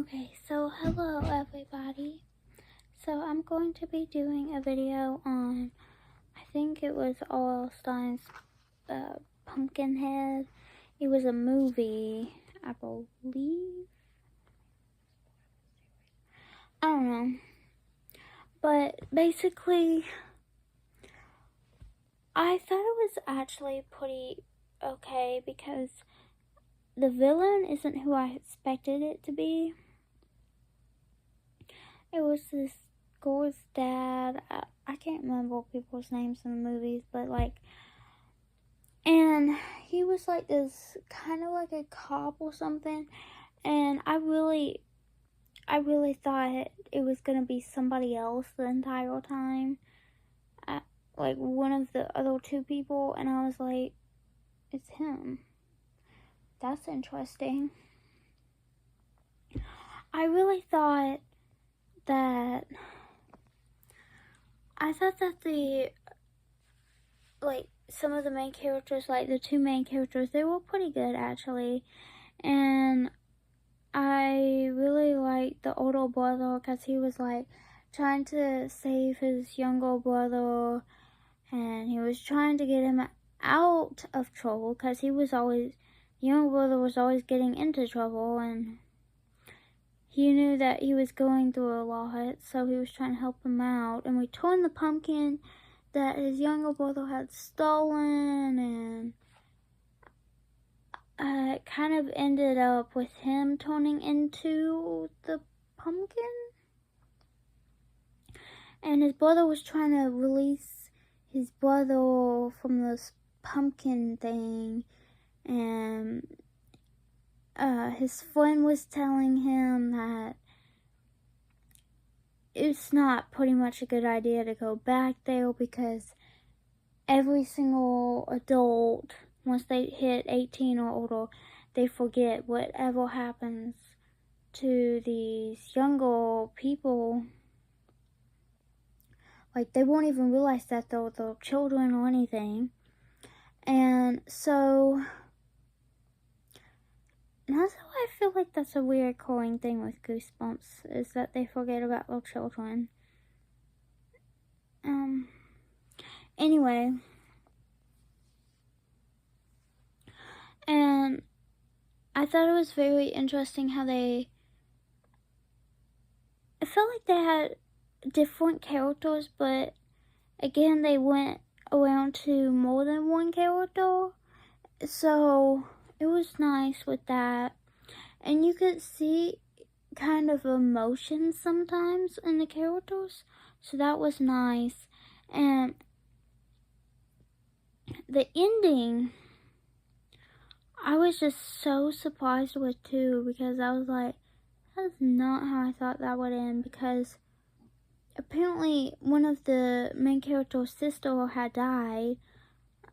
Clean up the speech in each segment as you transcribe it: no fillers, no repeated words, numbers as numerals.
Okay, so hello everybody. So I'm going to be doing a video on, I think it was R.L. Stein's Pumpkinhead. It was a movie, I believe. I don't know. But basically, I thought it was actually pretty okay because the villain isn't who I expected it to be. It was this girl's dad. I can't remember people's names in the movies, but and he was like this kind of like a cop or something, and I really thought it was gonna be somebody else the entire time, like one of the other two people, and I was like, it's him. That's interesting. I really thought that the some of the main characters, like the two main characters, they were pretty good actually, and I really liked the older brother because he was like trying to save his younger brother, and he was trying to get him out of trouble because the younger brother was always getting into trouble, and he knew that he was going through a lot, so he was trying to help him out. And we turned the pumpkin that his younger brother had stolen, and it kind of ended up with him turning into the pumpkin. And his brother was trying to release his brother from this pumpkin thing. And his friend was telling him that it's not pretty much a good idea to go back there because every single adult, once they hit 18 or older, they forget whatever happens to these younger people. Like, they won't even realize that they're children or anything. And so, that's how I feel like that's a recurring thing with Goosebumps, is that they forget about their children. Anyway. And I thought it was very interesting how I felt like they had different characters, but again, they went around to more than one character. So it was nice with that. And you could see kind of emotions sometimes in the characters. So that was nice. And the ending, I was just so surprised with too, because I was like, that's not how I thought that would end, because apparently one of the main character's sister had died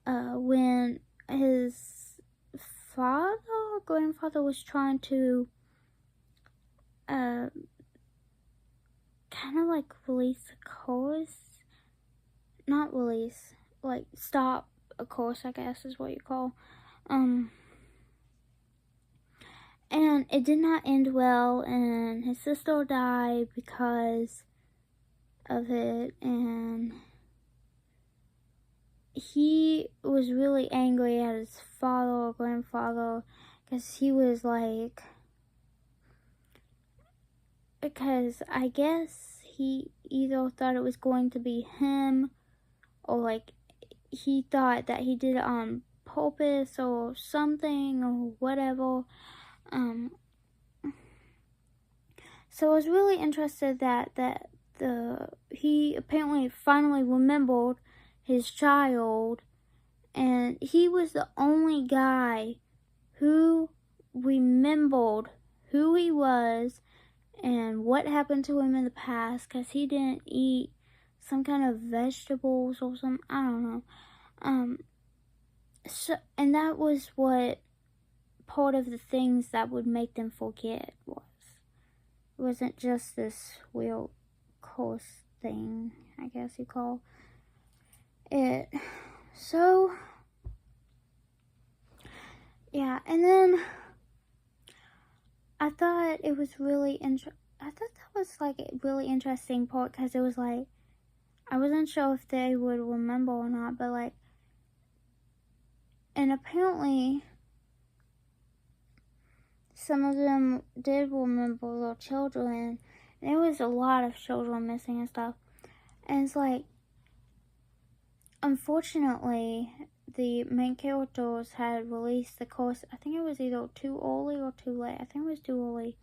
when his grandfather was trying to kind of like release a course. Not release, like stop a course, I guess is what you call. And it did not end well, and his sister died because of it, and he was really angry at his father or grandfather because he was like, because I guess he either thought it was going to be him, or like he thought that he did it on purpose or something or whatever. So I was really interested that he apparently finally remembered his child, and he was the only guy who remembered who he was and what happened to him in the past, because he didn't eat some kind of vegetables or something, I don't know. So, and that was what part of the things that would make them forget was. It wasn't just this weird course thing, I guess you call it. So, yeah, and then I thought it was really I thought that was like a really interesting part, because it was like, I wasn't sure if they would remember or not, but like, and apparently some of them did remember little children. There was a lot of children missing and stuff. And it's like, unfortunately, the main characters had released the course. I think it was either too early or too late. I think it was too early.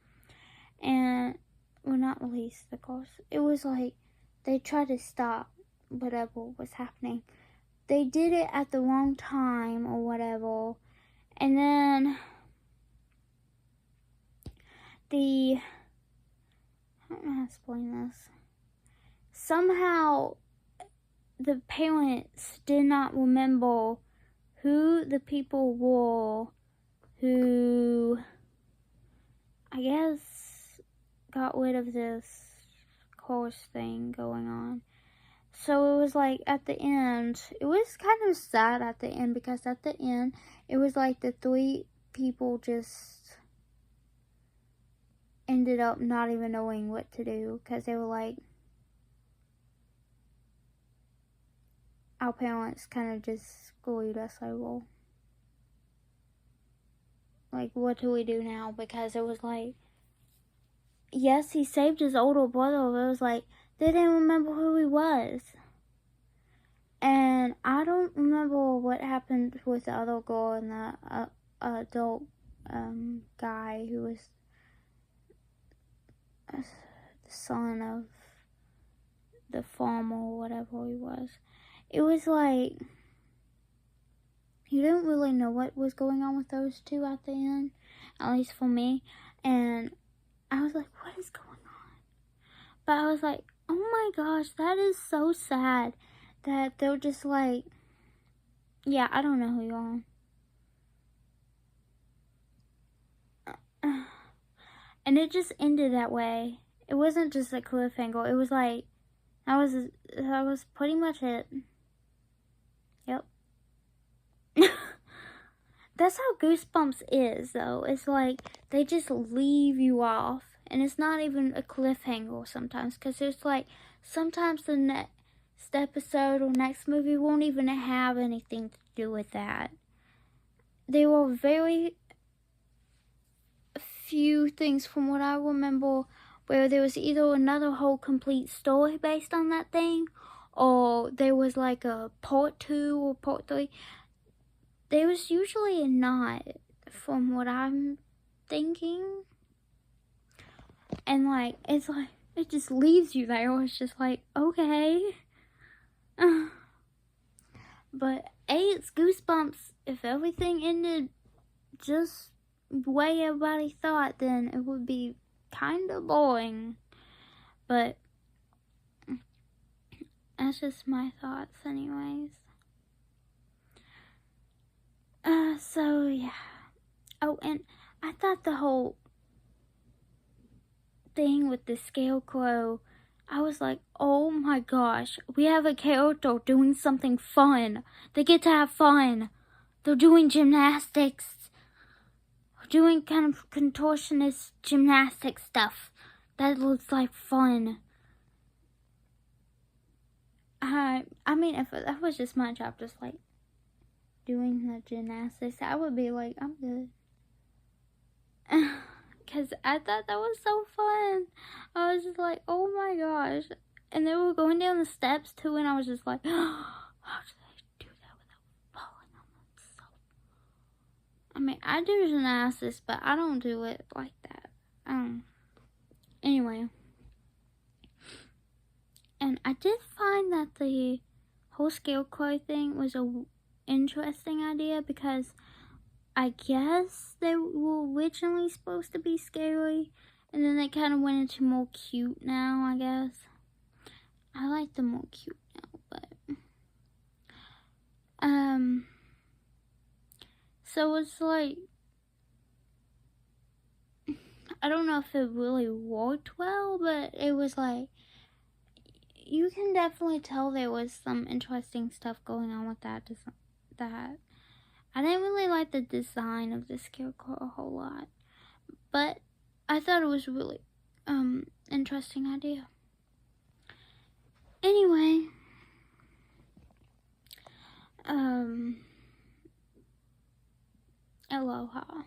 And, well, not released the course. It was like, they tried to stop whatever was happening. They did it at the wrong time or whatever. And then I don't know how to explain this. Somehow, the parents did not remember who the people were who, I guess, got rid of this course thing going on. So it was like, at the end, it was kind of sad at the end, because at the end, it was like the 3 people just ended up not even knowing what to do, because they were like, our parents kind of just screwed us over. Like, what do we do now? Because it was like, yes, he saved his older brother, but it was like, they didn't remember who he was. And I don't remember what happened with the other girl and the adult guy who was the son of the farmer or whatever he was. It was like, you didn't really know what was going on with those two at the end, at least for me. And I was like, what is going on? But I was like, oh my gosh, that is so sad that they're just like, yeah, I don't know who you are. And it just ended that way. It wasn't just a cliffhanger. It was like, that was pretty much it. Yep. That's how Goosebumps is, though. It's like, they just leave you off. And it's not even a cliffhanger sometimes. Because it's like, sometimes the next episode or next movie won't even have anything to do with that. There were very few things from what I remember where there was either another whole complete story based on that thing, or there was like a part 2 or part 3. There was usually not, from what I'm thinking. And like, it's like, it just leaves you there. It's just like, okay. But it's Goosebumps. If everything ended just the way everybody thought, then it would be kind of boring. But that's just my thoughts anyways. So yeah. Oh, and I thought the whole thing with the scarecrow, I was like, oh my gosh, we have a character doing something fun. They get to have fun. They're doing gymnastics. Doing kind of contortionist gymnastic stuff. That looks like fun. I mean, if that was just my job, just like doing the gymnastics, I would be like, I'm good. Because I thought that was so fun. I was just like, oh my gosh. And they were going down the steps too, and I was just like, how do they do that without falling on themselves? I mean, I do gymnastics, but I don't do it like that. Anyway. And I did find that the whole scarecrow thing was a interesting idea, because I guess they were originally supposed to be scary, and then they kind of went into more cute now, I guess. I like them more cute now, but so it's like, I don't know if it really worked well, but it was like, you can definitely tell there was some interesting stuff going on with that. I didn't really like the design of the scarecrow a whole lot, but I thought it was really interesting idea. Anyway, aloha.